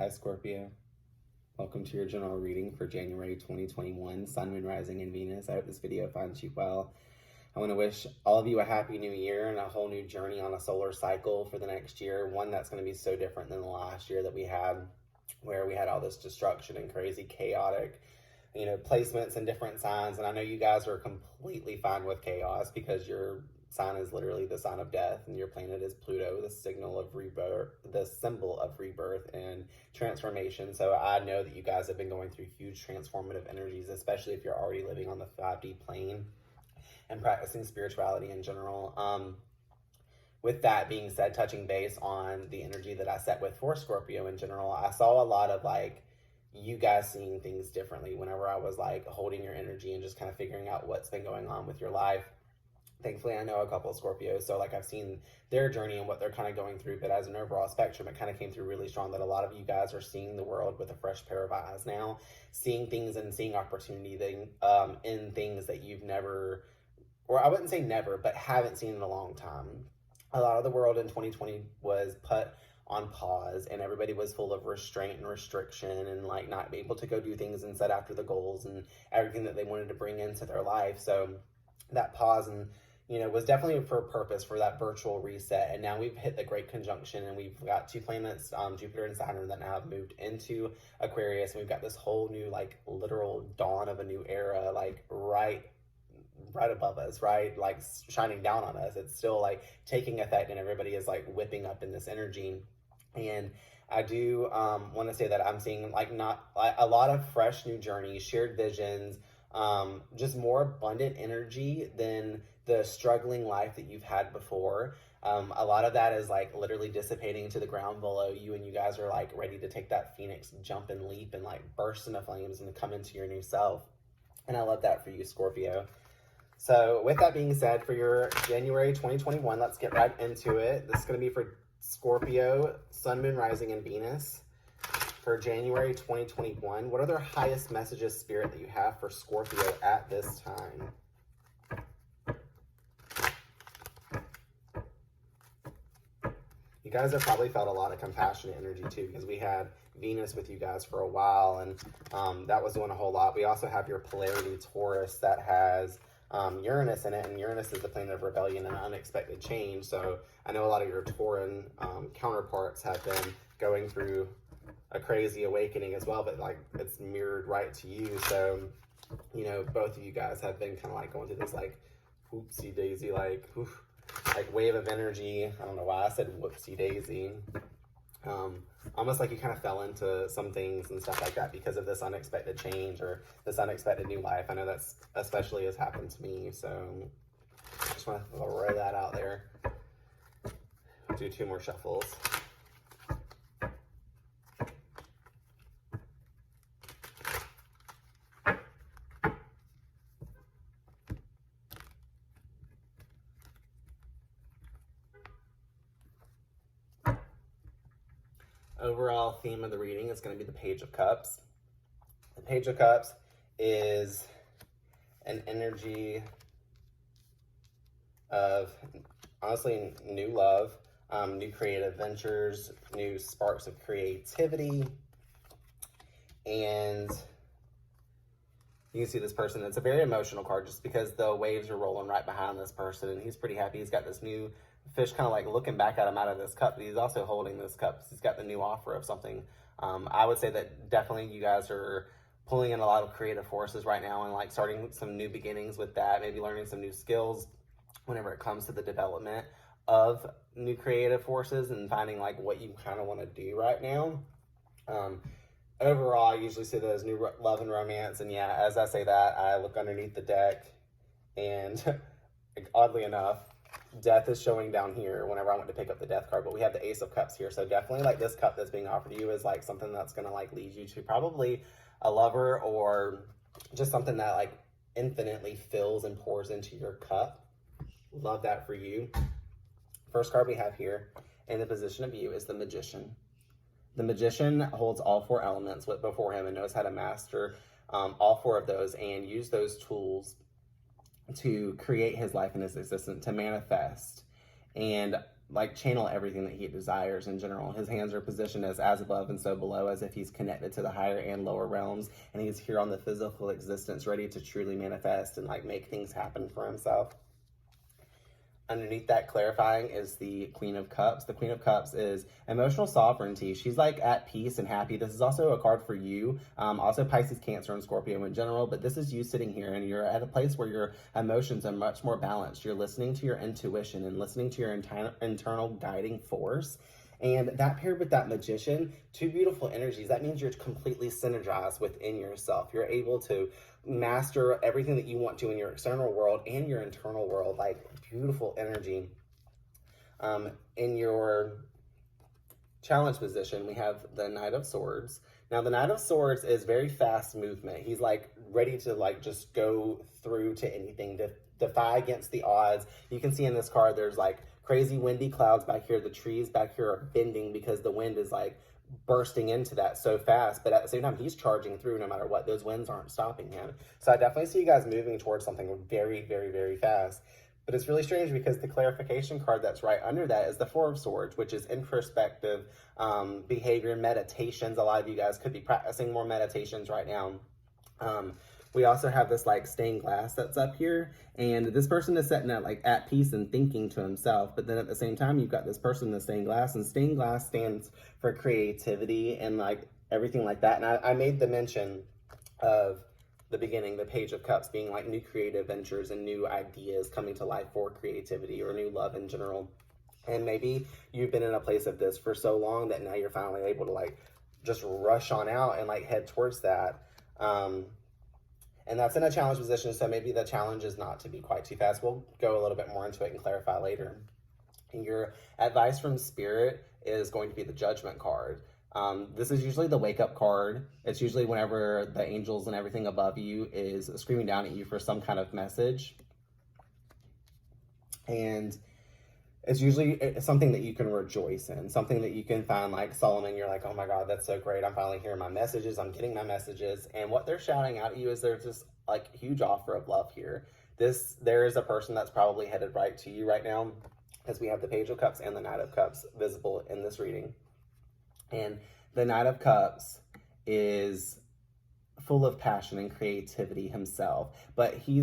Hi Scorpio, welcome to your general reading for January 2021, Sun, Moon, Rising, and Venus. I hope this video finds you well. I want to wish all of you a happy new year and a whole new journey on a solar cycle for the next year, one that's going to be so different than the last year that we had, where we had all this destruction and crazy chaotic, placements in different signs. And I know you guys are completely fine with chaos because your sign is literally the sign of death, and your planet is Pluto, the signal of rebirth, the symbol of rebirth and transformation. So I know that you guys have been going through huge transformative energies, especially if you're already living on the 5D plane and practicing spirituality in general. With that being said, touching base on the energy that I set with for Scorpio in general, I saw a lot of you guys seeing things differently whenever I was holding your energy and just kind of figuring out what's been going on with your life. Thankfully, I know a couple of Scorpios, so I've seen their journey and what they're kind of going through, but as an overall spectrum, it kind of came through really strong that a lot of you guys are seeing the world with a fresh pair of eyes now, seeing things and seeing opportunity in things that you've never, or I wouldn't say never, but haven't seen in a long time. A lot of the world in 2020 was put on pause, and everybody was full of restraint and restriction and not able to go do things and set after the goals and everything that they wanted to bring into their life. So that pause and was definitely for a purpose, for that virtual reset. And now we've hit the Great Conjunction, and we've got two planets, Jupiter and Saturn, that now have moved into Aquarius. And we've got this whole new, literal dawn of a new era, right above us, right? Shining down on us. It's still taking effect, and everybody is whipping up in this energy. And I do want to say that I'm seeing a lot of fresh new journeys, shared visions, just more abundant energy than the struggling life that you've had before. A lot of that is literally dissipating to the ground below you, and you guys are ready to take that phoenix jump and leap and burst into flames and come into your new self. And I love that for you, Scorpio. So with that being said, for your January 2021, let's get right into it. This is going to be for Scorpio, Sun, Moon, Rising, and Venus. For January 2021, what are the highest messages, Spirit, that you have for Scorpio at this time? You guys have probably felt a lot of compassionate energy too, because we had Venus with you guys for a while, and that was doing a whole lot. We also have your polarity Taurus that has Uranus in it, and Uranus is the planet of rebellion and unexpected change. So I know a lot of your Tauran counterparts have been going through a crazy awakening as well, but it's mirrored right to you. So both of you guys have been kind of going through this whoopsie daisy wave of energy. I don't know why I said whoopsie daisy. Almost you kind of fell into some things and stuff like that because of this unexpected change or this unexpected new life. I know that's especially has happened to me, so I just want to throw that out there. Do two more shuffles. Overall theme of the reading is going to be the Page of Cups. The Page of Cups is an energy of, honestly, new love, new creative ventures, new sparks of creativity. And you can see this person, it's a very emotional card just because the waves are rolling right behind this person, and he's pretty happy. He's got this new fish kind of looking back at him out of this cup, but he's also holding this cup. He's got the new offer of something. I would say that definitely you guys are pulling in a lot of creative forces right now and starting some new beginnings with that, maybe learning some new skills whenever it comes to the development of new creative forces and finding what you kind of want to do right now. Overall, I usually see that as new love and romance. And yeah, as I say that, I look underneath the deck, and oddly enough, death is showing down here whenever I went to pick up the death card, but we have the Ace of Cups here. So definitely this cup that's being offered to you is something that's going to lead you to probably a lover, or just something that infinitely fills and pours into your cup. Love that for you. First card we have here in the position of you is the Magician. The Magician holds all four elements before him and knows how to master all four of those and use those tools to create his life and his existence, to manifest. And like channel everything that he desires in general. His hands are positioned as above and so below, as if he's connected to the higher and lower realms, and he's here on the physical existence, ready to truly manifest and like make things happen for himself. Underneath that clarifying is the Queen of Cups. The Queen of Cups is emotional sovereignty. She's like at peace and happy. This is also a card for you. Also Pisces, Cancer, and Scorpio in general. But this is you sitting here and you're at a place where your emotions are much more balanced. You're listening to your intuition and listening to your internal guiding force. And that paired with that Magician, two beautiful energies. That means you're completely synergized within yourself. You're able to master everything that you want to in your external world and your internal world. Like, beautiful energy. In your challenge position, we have the Knight of Swords. Now, the Knight of Swords is very fast movement. He's like ready to like just go through to anything, to defy against the odds. You can see in this card, there's like crazy windy clouds back here. The trees back here are bending because the wind is like bursting into that so fast, but at the same time, he's charging through no matter what. Those winds aren't stopping him. So I definitely see you guys moving towards something very, very, very fast. But it's really strange because the clarification card that's right under that is the Four of Swords, which is introspective behavior, meditations. A lot of you guys could be practicing more meditations right now. We also have this like stained glass that's up here, and this person is sitting at peace and thinking to himself. But then at the same time, you've got this person in the stained glass, and stained glass stands for creativity and like everything like that. And I made the mention of the beginning, the Page of Cups being like new creative ventures and new ideas coming to life for creativity or new love in general. And maybe you've been in a place of this for so long that now you're finally able to like just rush on out and like head towards that. And that's in a challenge position, so maybe the challenge is not to be quite too fast. We'll go a little bit more into it and clarify later. And your advice from Spirit is going to be the Judgment card. This is usually the wake-up card. It's usually whenever the angels and everything above you is screaming down at you for some kind of message. And it's usually something that you can rejoice in, something that you can find like Solomon, you're like, oh my God, that's so great. I'm finally hearing my messages. I'm getting my messages. And what they're shouting out at you is there's this like huge offer of love here. There is a person that's probably headed right to you right now, because we have the Page of Cups and the Knight of Cups visible in this reading. And the Knight of Cups is full of passion and creativity himself, but he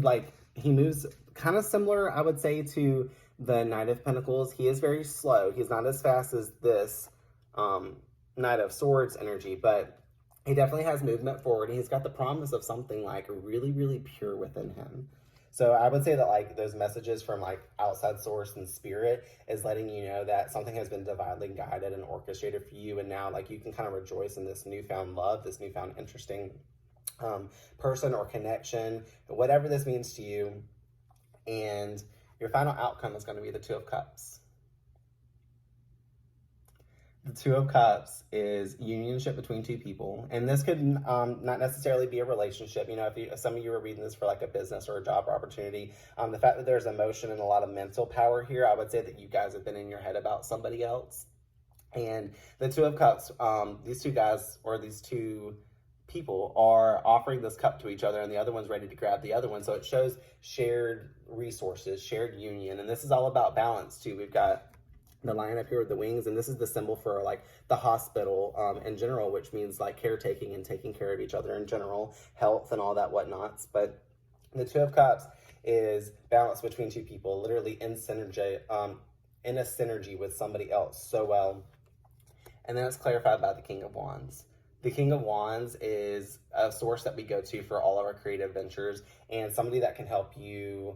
moves kind of similar, I would say, to the Knight of Pentacles. He is very slow. He's not as fast as this Knight of Swords energy, but he definitely has movement forward. He's got the promise of something like really, really pure within him. So I would say that like those messages from like outside source and Spirit is letting you know that something has been divinely guided and orchestrated for you. And now like you can kind of rejoice in this newfound love, this newfound interesting person or connection, whatever this means to you. And your final outcome is going to be the Two of Cups. The Two of Cups is unionship between two people. And this could not necessarily be a relationship. You know, if some of you are reading this for like a business or a job opportunity, the fact that there's emotion and a lot of mental power here, I would say that you guys have been in your head about somebody else. And the Two of Cups, these two guys or these two people are offering this cup to each other, and the other one's ready to grab the other one. So it shows shared resources, shared union. And this is all about balance too. We've got the lion up here with the wings, and this is the symbol for like the hospital in general, which means like caretaking and taking care of each other in general, health and all that whatnots. But the Two of Cups is balance between two people, literally in synergy, in a synergy with somebody else so well. And then it's clarified by the King of Wands. The King of Wands is a source that we go to for all of our creative ventures, and somebody that can help you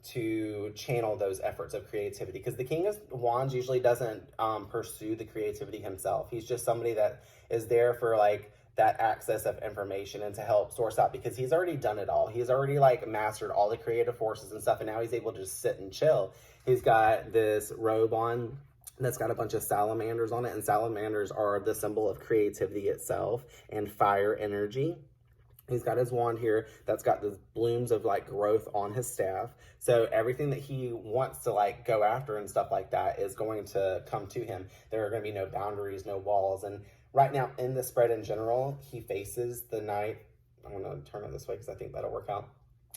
to channel those efforts of creativity, because the King of Wands usually doesn't pursue the creativity himself. He's just somebody that is there for like that access of information and to help source out, because he's already done it all. He's already like mastered all the creative forces and stuff, and now he's able to just sit and chill. He's got this robe on that's got a bunch of salamanders on it, and salamanders are the symbol of creativity itself and fire energy. He's got his wand here that's got the blooms of like growth on his staff. So everything that he wants to like go after and stuff like that is going to come to him. There are going to be no boundaries, no walls. And right now in the spread in general, he faces the knight. I'm going to turn it this way because I think that'll work out.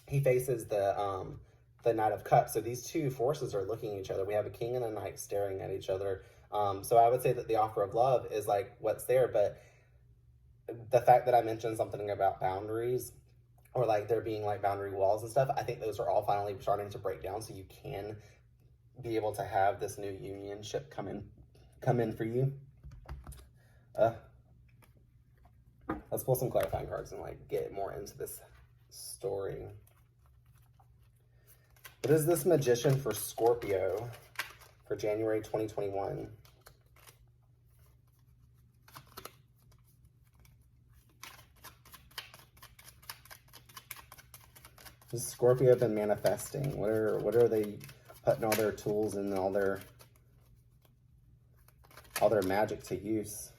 He faces the the Knight of Cups. So these two forces are looking at each other. We have a king and a knight staring at each other. So I would say that the offer of love is like what's there, but the fact that I mentioned something about boundaries, or like there being like boundary walls and stuff, I think those are all finally starting to break down, so you can be able to have this new unionship come in for you. Let's pull some clarifying cards and like get more into this story. What is this Magician for Scorpio for January 2021? Has Scorpio been manifesting? What are they putting all their tools and all their magic to use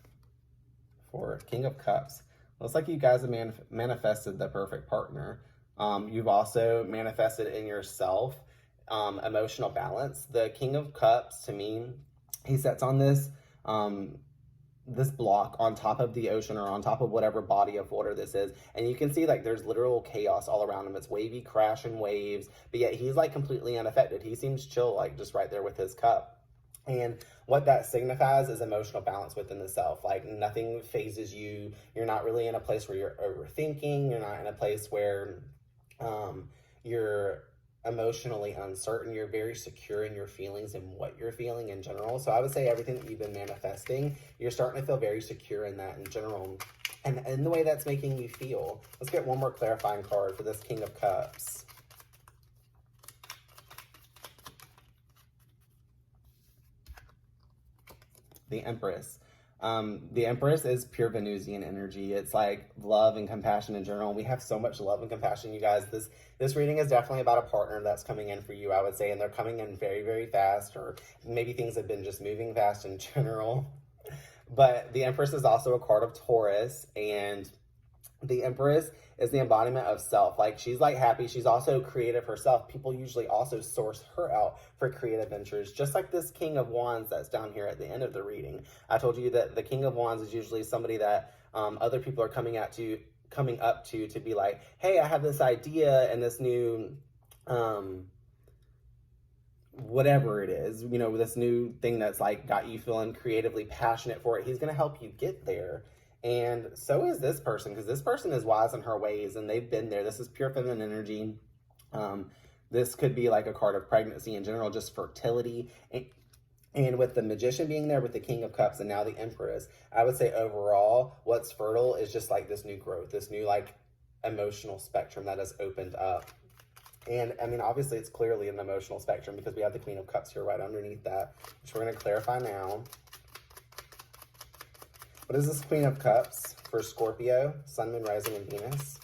for? King of Cups. Looks like you guys have manifested the perfect partner. You've also manifested in yourself emotional balance. The King of Cups, to me, he sits on this this block on top of the ocean, or on top of whatever body of water this is, and you can see like there's literal chaos all around him. It's wavy, crashing waves, but yet he's like completely unaffected. He seems chill, like just right there with his cup. And what that signifies is emotional balance within the self. Like nothing phases you. You're not really in a place where you're overthinking. You're not in a place where you're emotionally uncertain. You're very secure in your feelings and what you're feeling in general. So I would say everything that you've been manifesting, you're starting to feel very secure in that in general, and in the way that's making you feel. Let's get one more clarifying card for this King of Cups. The Empress. The Empress is pure Venusian energy. It's like love and compassion in general. We have so much love and compassion, you guys. This reading is definitely about a partner that's coming in for you, I would say, and they're coming in very, very fast, or maybe things have been just moving fast in general. But the Empress is also a card of Taurus, and the Empress is the embodiment of self. Like she's like happy. She's also creative herself. People usually also source her out for creative ventures, just like this King of Wands that's down here at the end of the reading. I told you that the King of Wands is usually somebody that other people are coming up to be like, hey, I have this idea and this new whatever it is, you know, this new thing that's like got you feeling creatively passionate for it. He's going to help you get there. And so is this person, because this person is wise in her ways and they've been there. This is pure feminine energy. This could be like a card of pregnancy in general, just fertility. And with the Magician being there, with the King of Cups, and now the Empress, I would say overall, what's fertile is just like this new growth, this new like emotional spectrum that has opened up. And I mean, obviously it's clearly an emotional spectrum because we have the Queen of Cups here right underneath that, which we're going to clarify now. What is this Queen of Cups for Scorpio, Sun, Moon, Rising, and Venus?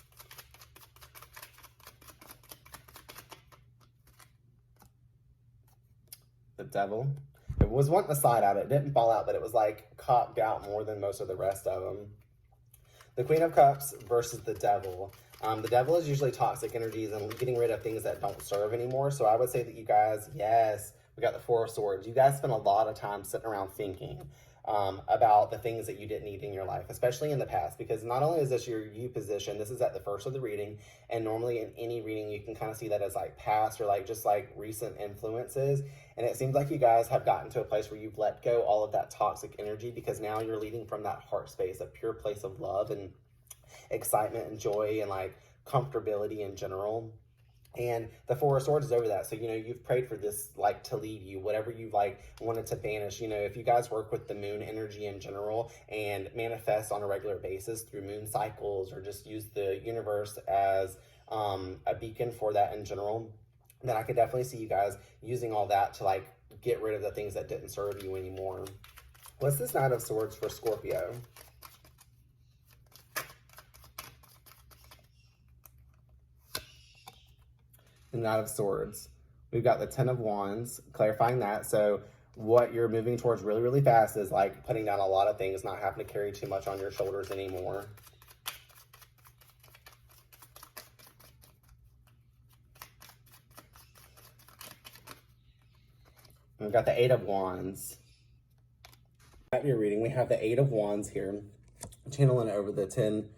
The Devil. It was wanting to slide out. It didn't fall out, but it was like cocked out more than most of the rest of them. The Queen of Cups versus the Devil. The Devil is usually toxic energies and getting rid of things that don't serve anymore. So I would say that you guys, yes, we got the Four of Swords. You guys spend a lot of time sitting around thinking about the things that you didn't need in your life, especially in the past, because not only is this your you position, this is at the first of the reading, and normally in any reading you can kind of see that as like past or like just like recent influences, and it seems like you guys have gotten to a place where you've let go all of that toxic energy, because now you're leading from that heart space, a pure place of love and excitement and joy and like comfortability in general. And the Four of Swords is over that. So, you know, you've prayed for this, like, to leave you, whatever you've, like, wanted to banish. You know, if you guys work with the moon energy in general and manifest on a regular basis through moon cycles, or just use the universe as a beacon for that in general, then I could definitely see you guys using all that to, like, get rid of the things that didn't serve you anymore. What's this Knight of Swords for Scorpio? The Knight of Swords. We've got the Ten of Wands, clarifying that. So what you're moving towards really, really fast is like putting down a lot of things, not having to carry too much on your shoulders anymore. And we've got the Eight of Wands. At your reading, we have the Eight of Wands here, channeling over the Ten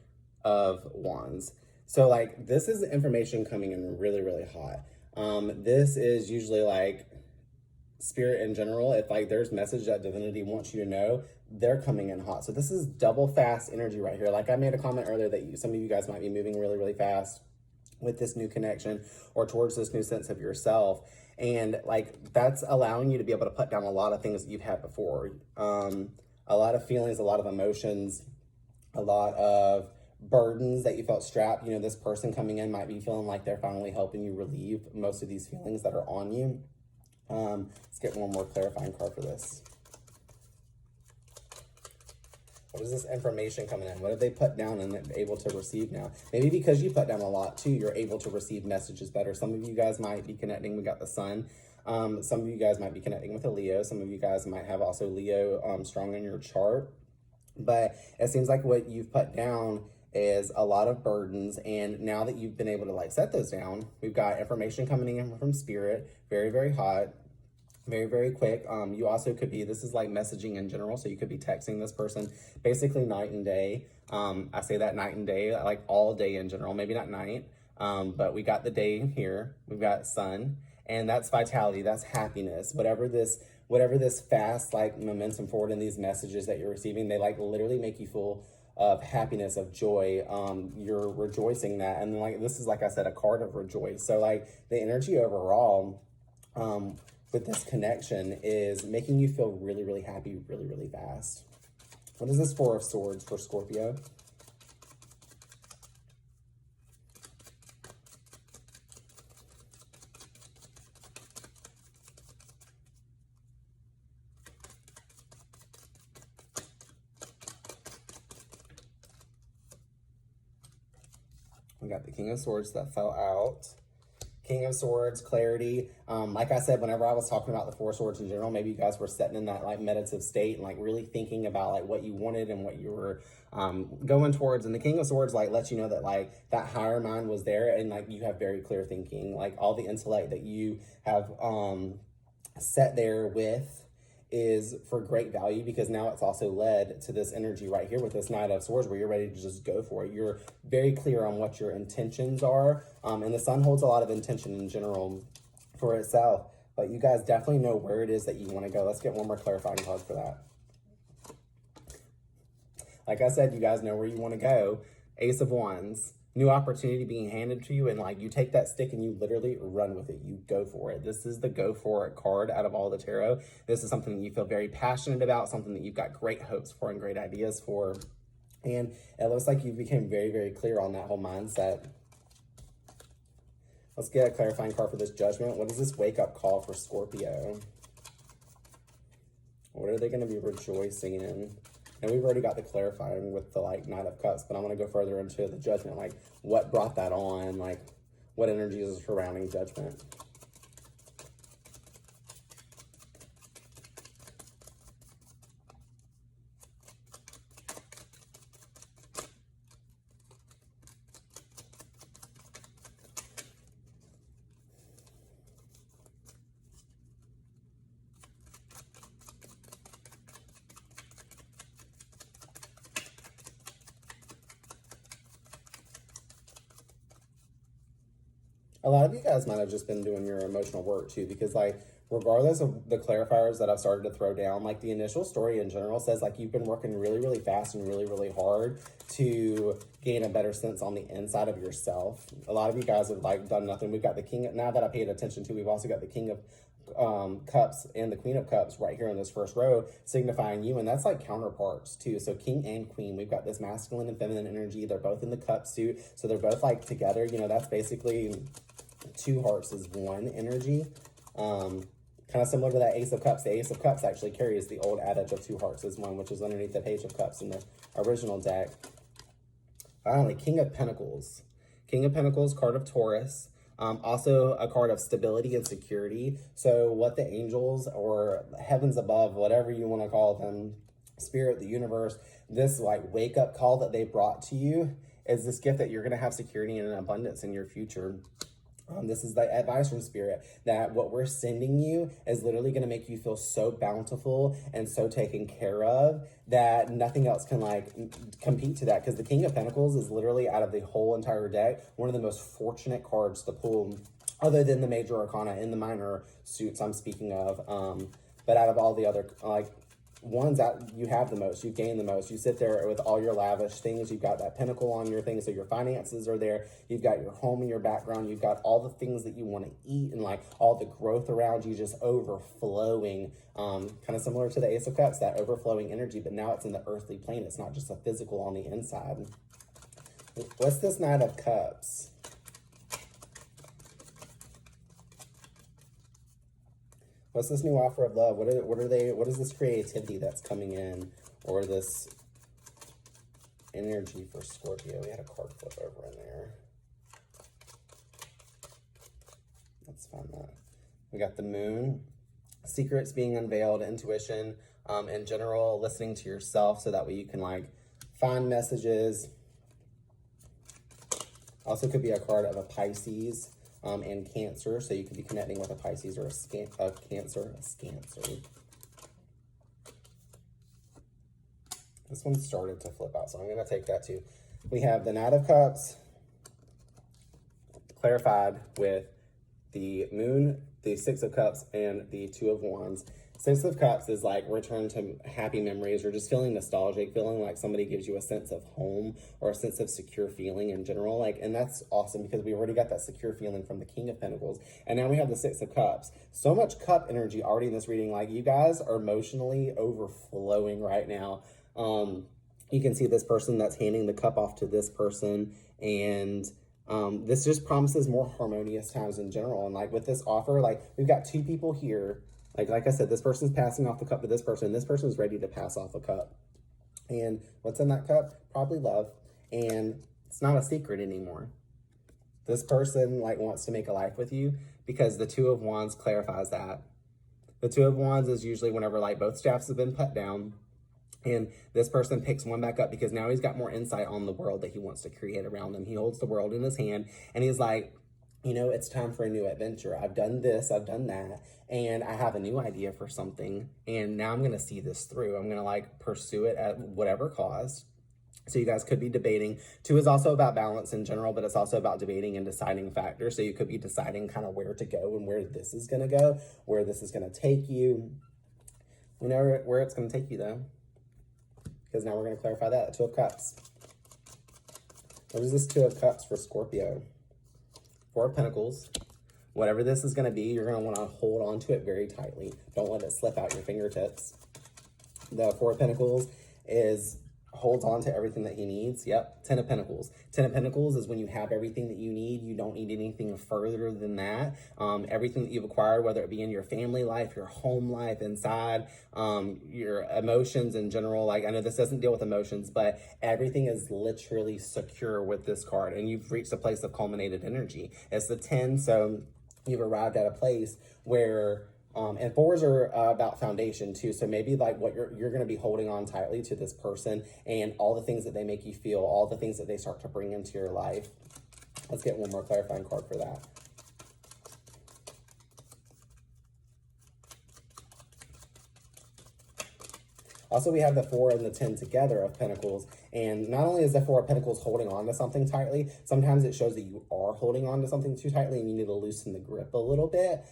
of Wands. So, like, this is information coming in really, really hot. This is usually like spirit in general. If like there's message that divinity wants you to know, they're coming in hot. So this is double fast energy right here. Like I made a comment earlier that some of you guys might be moving really, really fast with this new connection or towards this new sense of yourself. And like that's allowing you to be able to put down a lot of things that you've had before. A lot of feelings, a lot of emotions, a lot of burdens that you felt strapped. You know, this person coming in might be feeling like they're finally helping you relieve most of these feelings that are on you. Let's get one more clarifying card for this. What is this information coming in? What have they put down and able to receive now? Maybe because you put down a lot too, you're able to receive messages better. Some of you guys might be connecting. We got the sun. Some of you guys might be connecting with a Leo. Some of you guys might have also Leo strong in your chart. But it seems like what you've put down is a lot of burdens, and now that you've been able to like set those down, we've got information coming in from spirit, very, very hot, very, very quick. You also could be, this is like messaging in general, so you could be texting this person basically night and day. I say that night and day, like all day in general, maybe not night, but we got the day here, we've got sun, and that's vitality, that's happiness, whatever this fast like momentum forward in these messages that you're receiving, they like literally make you full of happiness, of joy. You're rejoicing that, and like this is, like I said, a card of rejoice. So like the energy overall with this connection is making you feel really, really happy, really, really fast. What is this Four of Swords for Scorpio? We got the King of Swords that fell out. King of Swords, clarity. Like I said, whenever I was talking about the Four Swords in general, maybe you guys were sitting in that like meditative state and like really thinking about like what you wanted and what you were going towards. And the King of Swords like lets you know that like that higher mind was there, and like you have very clear thinking. Like all the intellect that you have set there with is for great value, because now it's also led to this energy right here with this Knight of Swords where you're ready to just go for it. You're very clear on what your intentions are, and the sun holds a lot of intention in general for itself, but you guys definitely know where it is that you want to go. Let's get one more clarifying card for that. Like I said, you guys know where you want to go. Ace of Wands. New opportunity being handed to you, and like you take that stick and you literally run with it. You go for it. This is the go for it card out of all the tarot. This is something that you feel very passionate about, something that you've got great hopes for and great ideas for. And it looks like you became very, very clear on that whole mindset. Let's get a clarifying card for this Judgment. What is this wake up call for Scorpio? What are they going to be rejoicing in? And we've already got the clarifying with the like Knight of Cups, but I want to go further into the Judgment, like what brought that on, like what energies is surrounding Judgment. A lot of you guys might have just been doing your emotional work too, because like regardless of the clarifiers that I've started to throw down, like the initial story in general says like you've been working really, really fast and really, really hard to gain a better sense on the inside of yourself. A lot of you guys have like done nothing. We've got the King, now that I paid attention to, we've also got the King of Cups and the Queen of Cups right here in this first row, signifying you, and that's like counterparts too. So King and Queen, we've got this masculine and feminine energy. They're both in the cup suit, so they're both like together. You know, that's basically two hearts is one energy. Kind of similar to that Ace of Cups. The Ace of Cups actually carries the old adage of two hearts is one, which is underneath the Page of Cups in the original deck. Finally, King of Pentacles. King of Pentacles, card of Taurus. Also a card of stability and security. So what the angels or heavens above, whatever you want to call them, spirit, the universe, this like wake up call that they brought to you is this gift that you're going to have security and an abundance in your future. This is the advice from Spirit that what we're sending you is literally going to make you feel so bountiful and so taken care of that nothing else can like compete to that. Because the King of Pentacles is literally, out of the whole entire deck, one of the most fortunate cards to pull other than the major arcana. In the minor suits I'm speaking of. But out of all the other, like, ones that you have the most, you gain the most, you sit there with all your lavish things, you've got that pentacle on your thing, so your finances are there, you've got your home in your background, you've got all the things that you want to eat, and like all the growth around you just overflowing, kind of similar to the Ace of Cups, that overflowing energy, but now it's in the earthly plane, it's not just a physical on the inside. What's this Knight of Cups? What's this new offer of love? What is this creativity that's coming in, or this energy for Scorpio? We had a card flip over in there. Let's find that. We got the Moon, secrets being unveiled, intuition, in general, listening to yourself so that way you can like find messages. Also could be a card of a Pisces. And Cancer, so you could be connecting with a Pisces or a Cancer. This one started to flip out, so I'm going to take that too. We have the Knight of Cups clarified with the Moon, the Six of Cups, and the Two of Wands. Six of Cups is like return to happy memories, or just feeling nostalgic, feeling like somebody gives you a sense of home or a sense of secure feeling in general. Like, and that's awesome because we already got that secure feeling from the King of Pentacles. And now we have the Six of Cups. So much cup energy already in this reading. Like, you guys are emotionally overflowing right now. You can see this person that's handing the cup off to this person, and this just promises more harmonious times in general. And like with this offer, like we've got two people here. Like I said, this person's passing off the cup to this person, and this person's ready to pass off a cup. And what's in that cup? Probably love. And it's not a secret anymore. This person like wants to make a life with you, because the Two of Wands clarifies that. The Two of Wands is usually whenever like both staffs have been put down, and this person picks one back up because now he's got more insight on the world that he wants to create around him. He holds the world in his hand, and he's like, you know, it's time for a new adventure. I've done this, I've done that, and I have a new idea for something, and now I'm going to see this through. I'm going to like pursue it at whatever cost. So you guys could be debating. Two is also about balance in general, but it's also about debating and deciding factors. So you could be deciding kind of where to go and where this is going to go, where this is going to take you. We know where it's going to take you though, because now we're going to clarify that. Two of Cups. What is this Two of Cups for Scorpio? Four of Pentacles. Whatever this is going to be, you're going to want to hold on to it very tightly. Don't let it slip out your fingertips. The Four of Pentacles holds on to everything that he needs. Yep. Ten of Pentacles. Ten of Pentacles is when you have everything that you need. You don't need anything further than that. Everything that you've acquired, whether it be in your family life, your home life, inside, your emotions in general. Like, I know this doesn't deal with emotions, but everything is literally secure with this card, and you've reached a place of culminated energy. It's the 10, so you've arrived at a place where and fours are about foundation too. So maybe like what you're going to be holding on tightly to this person and all the things that they make you feel, all the things that they start to bring into your life. Let's get one more clarifying card for that. Also, we have the 4 and the 10 together of Pentacles. And not only is the 4 of Pentacles holding on to something tightly, sometimes it shows that you are holding on to something too tightly and you need to loosen the grip a little bit.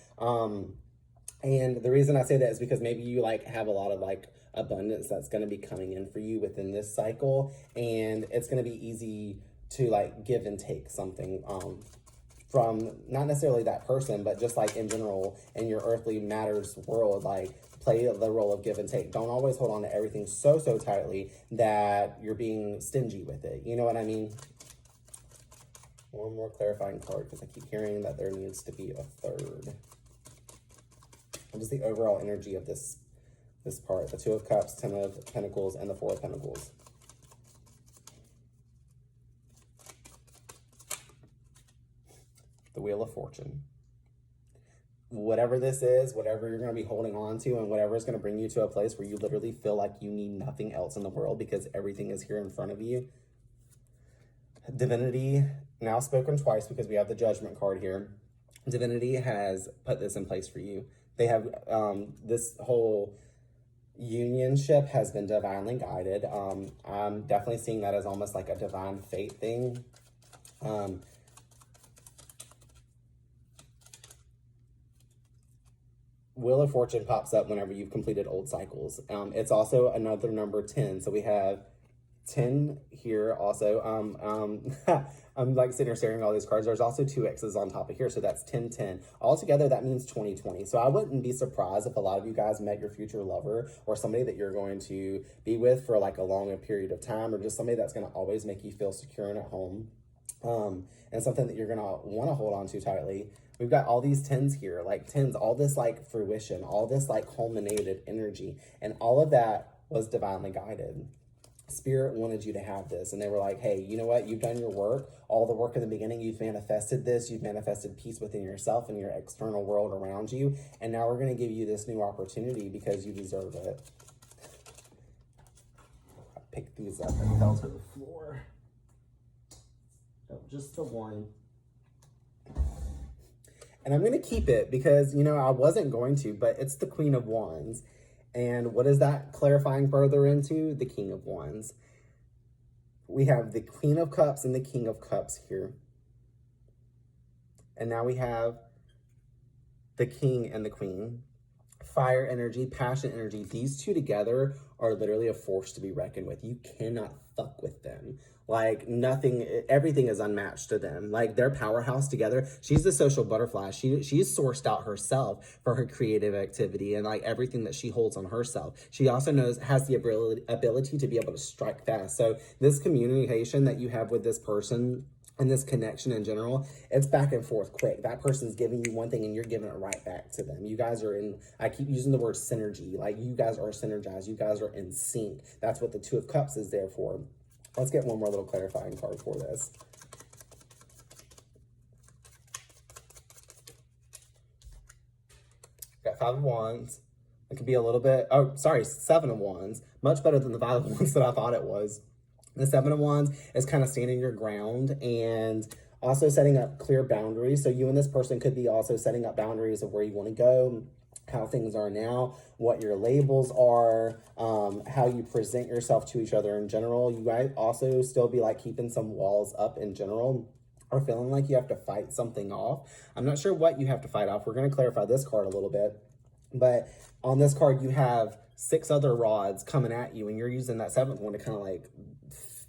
And the reason I say that is because maybe you like have a lot of like abundance that's going to be coming in for you within this cycle, and it's going to be easy to like give and take something from not necessarily that person, but just like in general in your earthly matters world, like play the role of give and take. Don't always hold on to everything so tightly that you're being stingy with it. You know what I mean? One more clarifying card, because I keep hearing that there needs to be a third. What is the overall energy of this part? The 2 of Cups, 10 of Pentacles, and the 4 of Pentacles. The Wheel of Fortune. Whatever this is, whatever you're going to be holding on to, and whatever is going to bring you to a place where you literally feel like you need nothing else in the world because everything is here in front of you. Divinity, now spoken twice because we have the Judgment card here. Divinity has put this in place for you. They have, this whole unionship has been divinely guided. I'm definitely seeing that as almost like a divine fate thing. Wheel of Fortune pops up whenever you've completed old cycles. It's also another number 10. So we have 10 here also. I'm like sitting here staring at all these cards. There's also two X's on top of here, so that's 1010. Altogether, that means 2020. So I wouldn't be surprised if a lot of you guys met your future lover or somebody that you're going to be with for like a long period of time, or just somebody that's going to always make you feel secure and at home. And something that you're going to want to hold on to tightly. We've got all these 10s here, like 10s, all this like fruition, all this like culminated energy, and all of that was divinely guided. Spirit wanted you to have this, and they were like, hey, you know what? You've done your work, all the work in the beginning. You've manifested this. You've manifested peace within yourself and your external world around you. And now we're going to give you this new opportunity because you deserve it. I picked these up and fell to the floor. Oh, just the one. And I'm going to keep it because, you know, I wasn't going to, but it's the Queen of Wands. And what is that clarifying further into? The King of Wands. We have the Queen of Cups and the King of Cups here. And now we have the King and the Queen. Fire energy, passion energy. These two together are literally a force to be reckoned with. You cannot fuck with them. Like nothing, everything is unmatched to them. Like their powerhouse together. She's the social butterfly. She's sourced out herself for her creative activity and like everything that she holds on herself. She also has the ability to be able to strike fast. So this communication that you have with this person and this connection in general, it's back and forth quick. That person's giving you one thing and you're giving it right back to them. You guys are in, I keep using the word synergy. Like you guys are synergized. You guys are in sync. That's what the Two of Cups is there for. Let's get one more little clarifying card for this. Got Five of Wands. It could be a little bit, oh, sorry, Seven of Wands. Much better than the Five of Wands that I thought it was. The Seven of Wands is kind of standing your ground and also setting up clear boundaries. So you and this person could be also setting up boundaries of where you want to go, how things are now, what your labels are, how you present yourself to each other in general. You guys also still be like keeping some walls up in general, or feeling like you have to fight something off. I'm not sure what you have to fight off. We're going to clarify this card a little bit. But on this card, you have 6 other rods coming at you, and you're using that 7th one to kind of like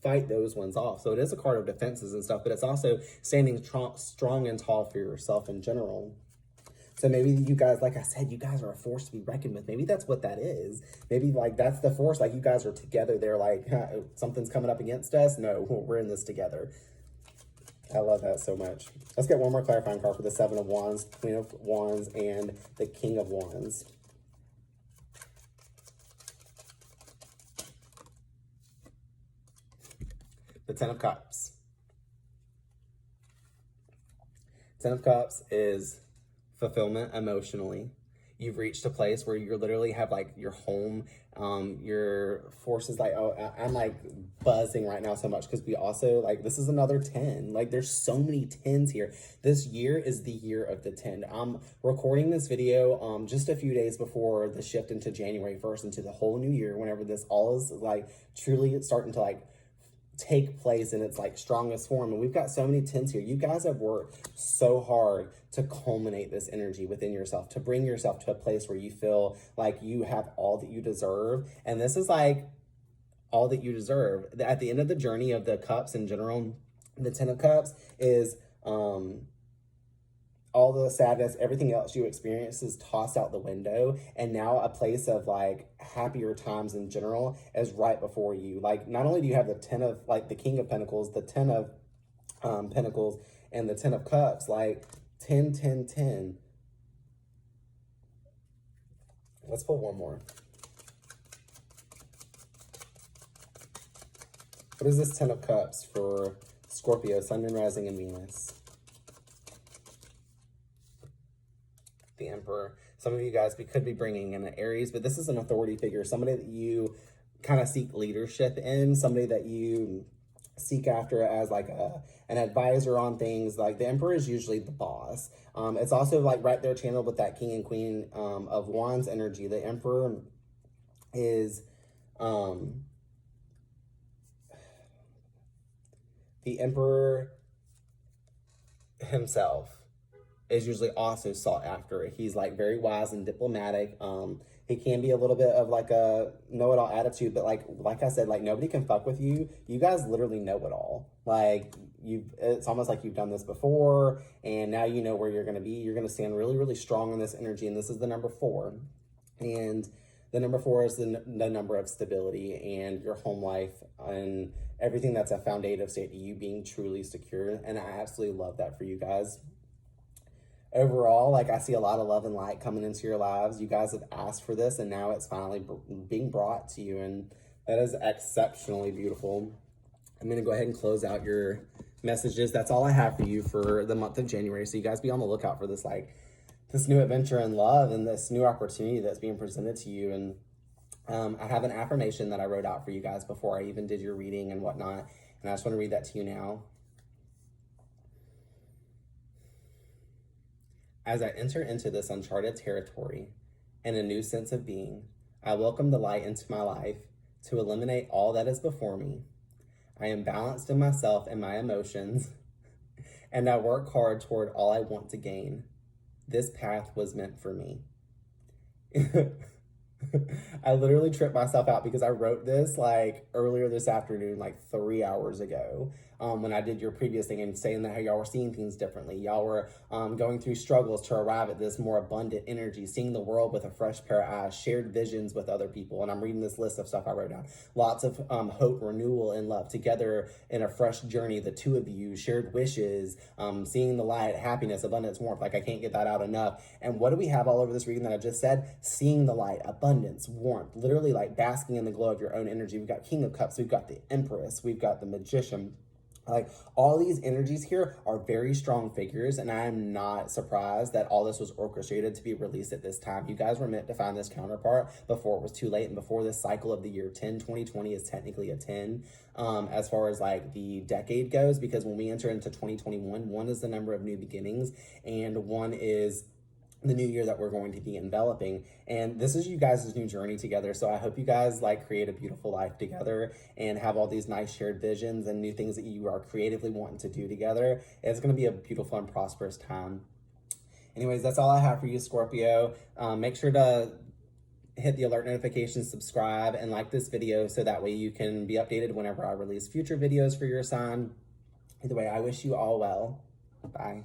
fight those ones off. So it is a card of defenses and stuff, but it's also standing strong and tall for yourself in general. So maybe you guys, like I said, you guys are a force to be reckoned with. Maybe that's what that is. Maybe like that's the force. Like you guys are together. They're like, something's coming up against us. No, we're in this together. I love that so much. Let's get one more clarifying card for the Seven of Wands, Queen of Wands, and the King of Wands. The Ten of Cups. Ten of Cups is fulfillment emotionally. You've reached a place where you literally have like your home, your forces like, oh, I'm like buzzing right now so much because we also like, this is another 10. Like there's so many 10s here. This year is the year of the 10. I'm recording this video just a few days before the shift into January 1st into the whole new year, whenever this all is like truly starting to like take place in its like strongest form. And we've got so many 10s here. You guys have worked so hard to culminate this energy within yourself, to bring yourself to a place where you feel like you have all that you deserve. And this is like all that you deserve. At the end of the journey of the cups in general, the 10 of Cups is all the sadness, everything else you experience is tossed out the window. And now a place of like happier times in general is right before you. Like not only do you have the 10 of like the King of Pentacles, the 10 of Pentacles, and the 10 of Cups, like 10, 10, 10. Let's pull one more. What is this 10 of Cups for Scorpio, Sun, Moon, Rising, and Venus? The Emperor. Some of you guys, we could be bringing in an Aries, but this is an authority figure, somebody that you kind of seek leadership in, somebody that you seek after as like an advisor on things. Like the Emperor is usually the boss. It's also like right there channeled with that King and Queen of Wands energy. The Emperor is the Emperor himself is usually also sought after. He's like very wise and diplomatic. He can be a little bit of like a know-it-all attitude, but like I said, like nobody can fuck with you. You guys literally know it all. Like it's almost like you've done this before, and now you know where you're going to be. You're going to stand really, really strong in this energy, and this is the number 4. And the number 4 is the number of stability and your home life and everything that's a foundative state to you being truly secure. And I absolutely love that for you guys. Overall, like I see a lot of love and light coming into your lives. You guys have asked for this, and now it's finally being brought to you, and that is exceptionally beautiful. I'm going to go ahead and close out your messages. That's all I have for you for the month of January. So you guys be on the lookout for this, like this new adventure in love and this new opportunity that's being presented to you. And I have an affirmation that I wrote out for you guys before I even did your reading and whatnot. And I just want to read that to you now. As I enter into this uncharted territory and a new sense of being, I welcome the light into my life to eliminate all that is before me. I am balanced in myself and my emotions, and I work hard toward all I want to gain. This path was meant for me. I literally tripped myself out because I wrote this like earlier this afternoon, like 3 hours ago, when I did your previous thing, and saying that how y'all were seeing things differently. Y'all were going through struggles to arrive at this more abundant energy, seeing the world with a fresh pair of eyes, shared visions with other people. And I'm reading this list of stuff I wrote down. Lots of hope, renewal, and love together in a fresh journey. The two of you shared wishes, seeing the light, happiness, abundance, warmth. Like I can't get that out enough. And what do we have all over this reading that I just said? Seeing the light, abundance, warmth, literally like basking in the glow of your own energy. We've got King of Cups, we've got the Empress, we've got the Magician. Like all these energies here are very strong figures, and I'm not surprised that all this was orchestrated to be released at this time. You guys were meant to find this counterpart before it was too late, and before this cycle of the year 10. 2020 is technically a 10 as far as like the decade goes, because when we enter into 2021, 1 is the number of new beginnings, and 1 is the new year that we're going to be enveloping. And this is you guys' new journey together. So I hope you guys like create a beautiful life together and have all these nice shared visions and new things that you are creatively wanting to do together. It's going to be a beautiful and prosperous time. Anyways, that's all I have for you, Scorpio. Make sure to hit the alert notifications, subscribe, and like this video so that way you can be updated whenever I release future videos for your sign. Either way, I wish you all well. Bye.